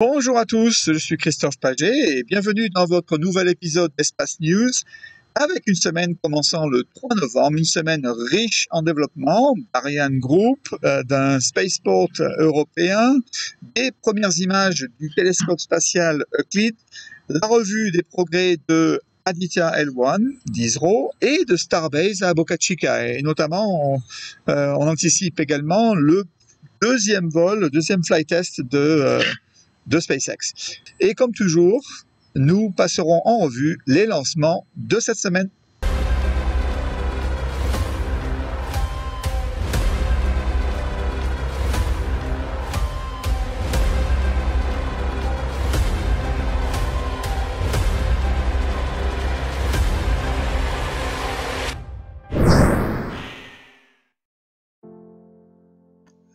Bonjour à tous, je suis Christophe Paget et bienvenue dans votre nouvel épisode d'Espace News avec une semaine commençant le 3 novembre, une semaine riche en développement, Ariane Group, d'un spaceport européen, des premières images du télescope spatial Euclid, la revue des progrès de Aditya L1 d'ISRO et de Starbase à Boca Chica. Et notamment, on anticipe également le deuxième vol, le deuxième flight test de SpaceX. Et comme toujours, nous passerons en revue les lancements de cette semaine.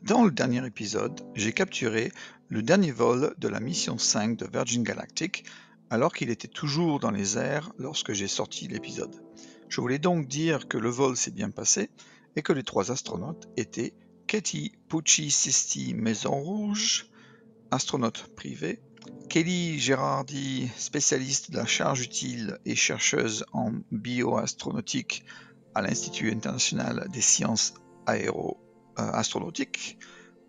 Dans le dernier épisode, j'ai capturé le dernier vol de la mission 5 de Virgin Galactic, alors qu'il était toujours dans les airs lorsque j'ai sorti l'épisode. Je voulais donc dire que le vol s'est bien passé et que les trois astronautes étaient Katie Pucci-Sisti Maison Rouge, astronaute privé, Kelly Gerardi, spécialiste de la charge utile et chercheuse en bioastronautique à l'Institut international des sciences astronautiques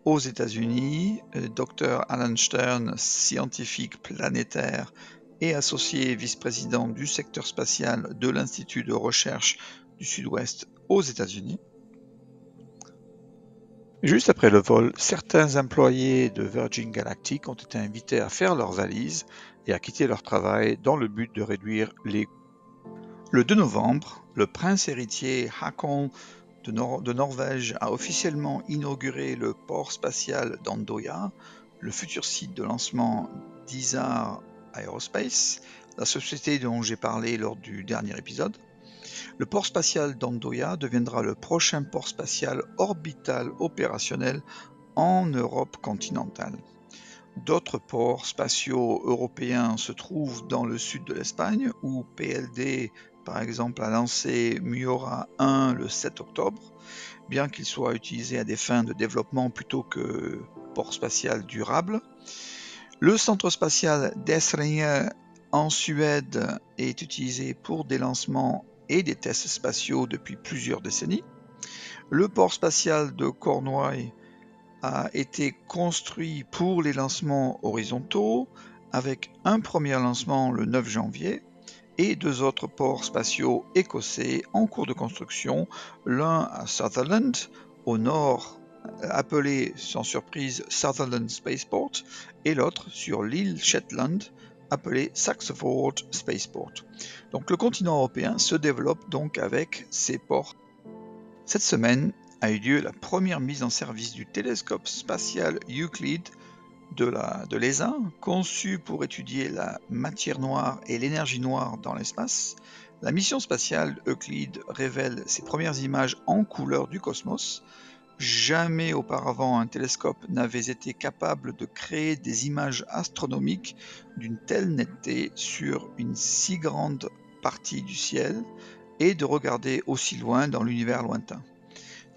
aux États-Unis, Dr Alan Stern, scientifique planétaire et associé vice-président du secteur spatial de l'Institut de recherche du Sud-Ouest aux États-Unis. Juste après le vol, certains employés de Virgin Galactic ont été invités à faire leurs valises et à quitter leur travail dans le but de réduire les coûts. Le 2 novembre, le prince héritier Håkon de Norvège a officiellement inauguré le port spatial d'Andoya, le futur site de lancement d'ISAR Aerospace, la société dont j'ai parlé lors du dernier épisode. Le port spatial d'Andoya deviendra le prochain port spatial orbital opérationnel en Europe continentale. D'autres ports spatiaux européens se trouvent dans le sud de l'Espagne, où PLD, par exemple, a lancé Miura 1 le 7 octobre, bien qu'il soit utilisé à des fins de développement plutôt que port spatial durable. Le centre spatial d'Esrange en Suède est utilisé pour des lancements et des tests spatiaux depuis plusieurs décennies. Le port spatial de Cornouailles a été construit pour les lancements horizontaux, avec un premier lancement le 9 janvier et deux autres ports spatiaux écossais en cours de construction, l'un à Sutherland, au nord, appelé sans surprise Sutherland Spaceport, et l'autre sur l'île Shetland, appelé Saxford Spaceport. Donc le continent européen se développe donc avec ces ports. Cette semaine a eu lieu la première mise en service du télescope spatial Euclid de l'ESA, conçu pour étudier la matière noire et l'énergie noire dans l'espace. La mission spatiale Euclid révèle ses premières images en couleur du cosmos. Jamais auparavant un télescope n'avait été capable de créer des images astronomiques d'une telle netteté sur une si grande partie du ciel et de regarder aussi loin dans l'univers lointain.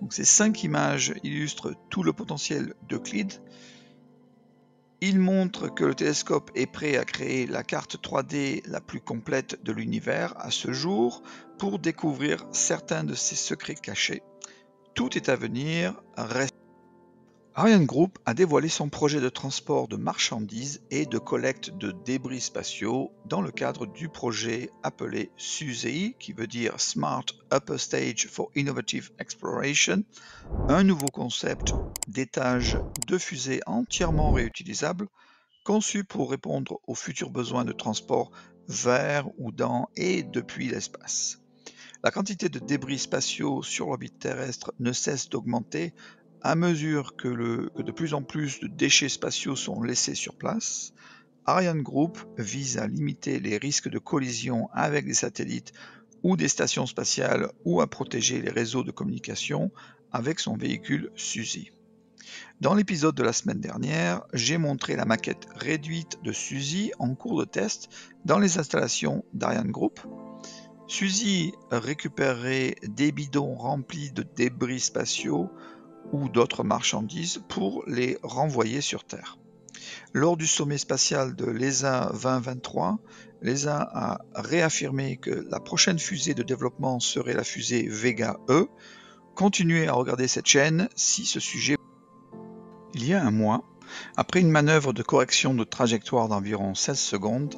Donc ces 5 images illustrent tout le potentiel d'Euclid. Il montre que le télescope est prêt à créer la carte 3D la plus complète de l'univers à ce jour pour découvrir certains de ses secrets cachés. Tout est à venir, reste. Ariane Group a dévoilé son projet de transport de marchandises et de collecte de débris spatiaux dans le cadre du projet appelé SUSEI, qui veut dire Smart Upper Stage for Innovative Exploration, un nouveau concept d'étage de fusée entièrement réutilisable, conçu pour répondre aux futurs besoins de transport vers ou dans et depuis l'espace. La quantité de débris spatiaux sur l'orbite terrestre ne cesse d'augmenter à mesure que de plus en plus de déchets spatiaux sont laissés sur place. Ariane Group vise à limiter les risques de collision avec des satellites ou des stations spatiales ou à protéger les réseaux de communication avec son véhicule SUSI. Dans l'épisode de la semaine dernière, j'ai montré la maquette réduite de SUSI en cours de test dans les installations d'Ariane Group. SUSI récupérerait des bidons remplis de débris spatiaux ou d'autres marchandises pour les renvoyer sur Terre. Lors du sommet spatial de l'ESA 2023, l'ESA a réaffirmé que la prochaine fusée de développement serait la fusée Vega E. Continuez à regarder cette chaîne si ce sujet. Il y a un mois, après une manœuvre de correction de trajectoire d'environ 16 secondes,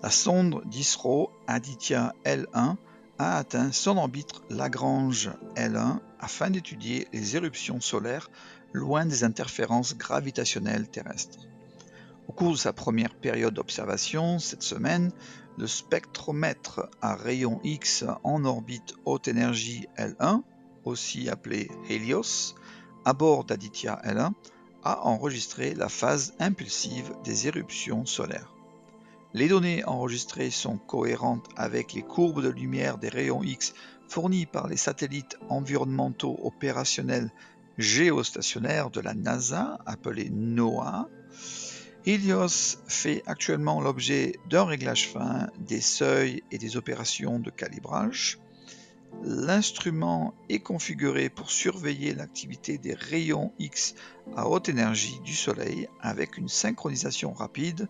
la sonde d'ISRO Aditya L1 a atteint son orbite Lagrange L1 afin d'étudier les éruptions solaires loin des interférences gravitationnelles terrestres. Au cours de sa première période d'observation cette semaine, le spectromètre à rayons X en orbite haute énergie L1, aussi appelé Helios, à bord d'Aditya L1, a enregistré la phase impulsive des éruptions solaires. Les données enregistrées sont cohérentes avec les courbes de lumière des rayons X fournies par les satellites environnementaux opérationnels géostationnaires de la NASA, appelés NOAA. Helios fait actuellement l'objet d'un réglage fin, des seuils et des opérations de calibrage. L'instrument est configuré pour surveiller l'activité des rayons X à haute énergie du Soleil avec une synchronisation rapide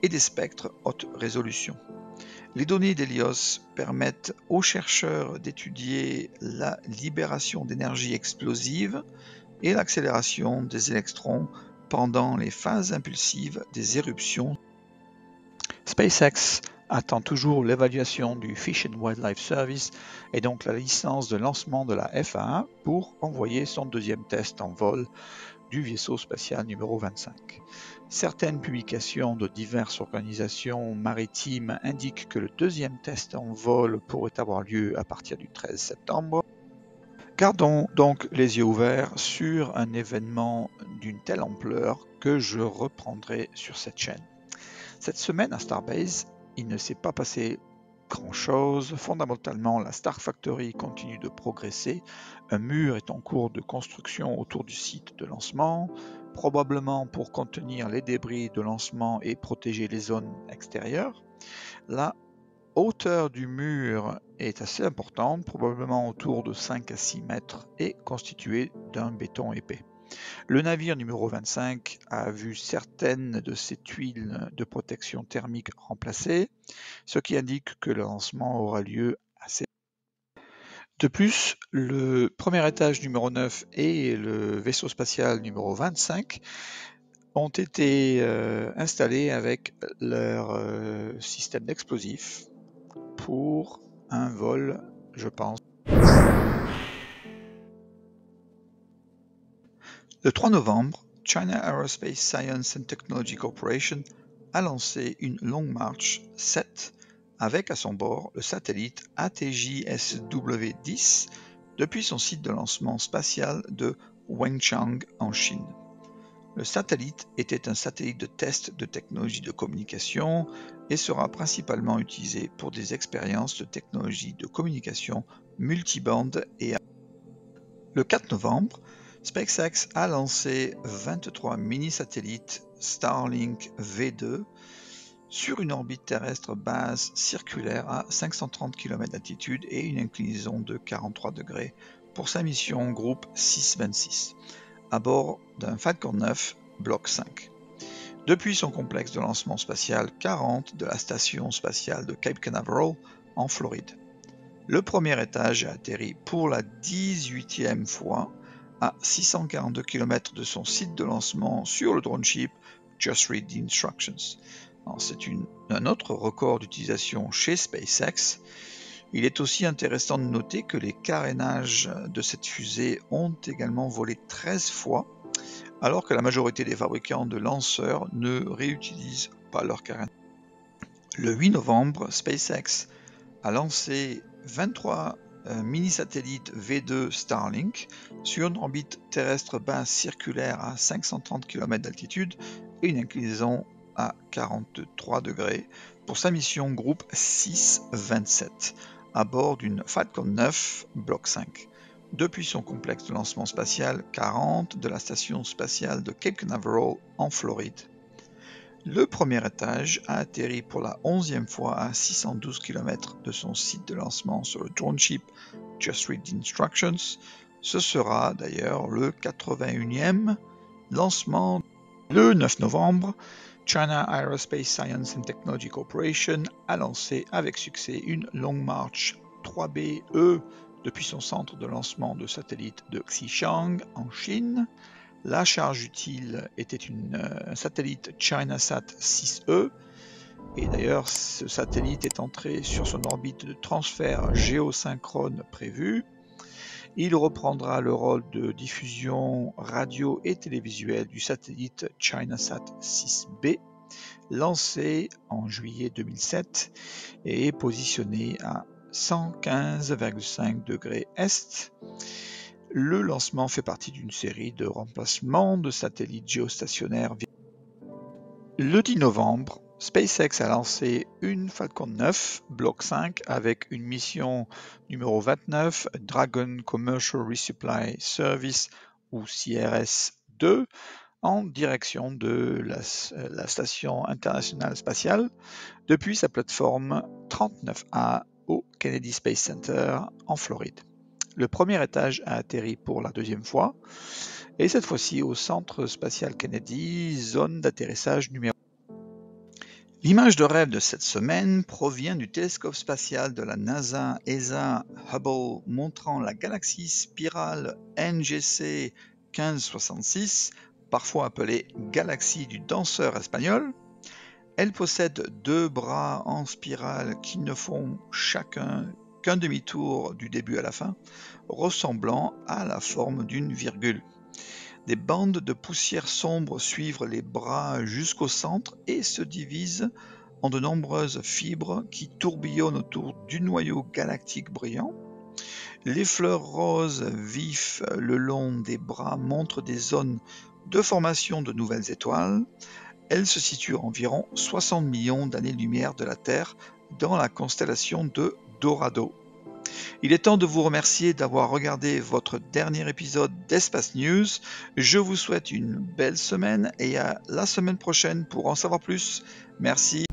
et des spectres haute résolution. Les données d'Helios permettent aux chercheurs d'étudier la libération d'énergie explosive et l'accélération des électrons pendant les phases impulsives des éruptions. SpaceX attend toujours l'évaluation du Fish and Wildlife Service et donc la licence de lancement de la FAA pour envoyer son deuxième test en vol du vaisseau spatial numéro 25. Certaines publications de diverses organisations maritimes indiquent que le deuxième test en vol pourrait avoir lieu à partir du 13 septembre. Gardons donc les yeux ouverts sur un événement d'une telle ampleur que je reprendrai sur cette chaîne. Cette semaine à Starbase, il ne s'est pas passé grand-chose. Fondamentalement, la Star Factory continue de progresser. Un mur est en cours de construction autour du site de lancement, probablement pour contenir les débris de lancement et protéger les zones extérieures. La hauteur du mur est assez importante, probablement autour de 5 à 6 mètres, et constituée d'un béton épais. Le navire numéro 25 a vu certaines de ses tuiles de protection thermique remplacées, ce qui indique que le lancement aura lieu assez. De plus, le premier étage numéro 9 et le vaisseau spatial numéro 25 ont été installés avec leur système d'explosifs pour un vol, je pense. Le 3 novembre, China Aerospace Science and Technology Corporation a lancé une Long March 7 avec à son bord le satellite ATJ-SW10 depuis son site de lancement spatial de Wenchang en Chine. Le satellite était un satellite de test de technologie de communication et sera principalement utilisé pour des expériences de technologie de communication multibande et. Le 4 novembre, SpaceX a lancé 23 mini-satellites Starlink V2 sur une orbite terrestre basse circulaire à 530 km d'altitude et une inclinaison de 43 degrés pour sa mission groupe 626, à bord d'un Falcon 9 Block 5. Depuis son complexe de lancement spatial 40 de la station spatiale de Cape Canaveral en Floride. Le premier étage a atterri pour la 18e fois à 642 km de son site de lancement sur le drone ship Just Read the Instructions. C'est un autre record d'utilisation chez SpaceX. Il est aussi intéressant de noter que les carénages de cette fusée ont également volé 13 fois, alors que la majorité des fabricants de lanceurs ne réutilisent pas leur carénage. Le 8 novembre, SpaceX a lancé 23 mini-satellites V2 Starlink sur une orbite terrestre basse circulaire à 530 km d'altitude et une inclinaison à 43 degrés pour sa mission groupe 627 à bord d'une Falcon 9 Block 5 depuis son complexe de lancement spatial 40 de la station spatiale de Cape Canaveral en Floride. Le premier étage a atterri pour la 11e fois à 612 km de son site de lancement sur le drone ship Just Read the Instructions. Ce sera d'ailleurs le 81e lancement Le 9 novembre, China Aerospace Science and Technology Corporation a lancé avec succès une Long March 3BE depuis son centre de lancement de satellites de Xichang en Chine. La charge utile était un satellite ChinaSat 6E, et d'ailleurs ce satellite est entré sur son orbite de transfert géosynchrone prévue. Il reprendra le rôle de diffusion radio et télévisuelle du satellite ChinaSat 6B, lancé en juillet 2007 et positionné à 115,5 degrés Est. Le lancement fait partie d'une série de remplacements de satellites géostationnaires. Le 10 novembre, SpaceX a lancé une Falcon 9 Block 5 avec une mission numéro 29, Dragon Commercial Resupply Service ou CRS-2, en direction de la Station internationale spatiale depuis sa plateforme 39A au Kennedy Space Center en Floride. Le premier étage a atterri pour la deuxième fois, et cette fois-ci au Centre spatial Kennedy, zone d'atterrissage numéro 1. L'image de rêve de cette semaine provient du télescope spatial de la NASA ESA Hubble montrant la galaxie spirale NGC 1566, parfois appelée galaxie du danseur espagnol. Elle possède deux bras en spirale qui ne font chacun qu'un demi-tour du début à la fin, ressemblant à la forme d'une virgule. Des bandes de poussière sombre suivent les bras jusqu'au centre et se divisent en de nombreuses fibres qui tourbillonnent autour du noyau galactique brillant. Les fleurs roses vifs le long des bras montrent des zones de formation de nouvelles étoiles. Elles se situent à environ 60 millions d'années-lumière de la Terre dans la constellation de Dorado. Il est temps de vous remercier d'avoir regardé votre dernier épisode d'Espace News. Je vous souhaite une belle semaine et à la semaine prochaine pour en savoir plus. Merci.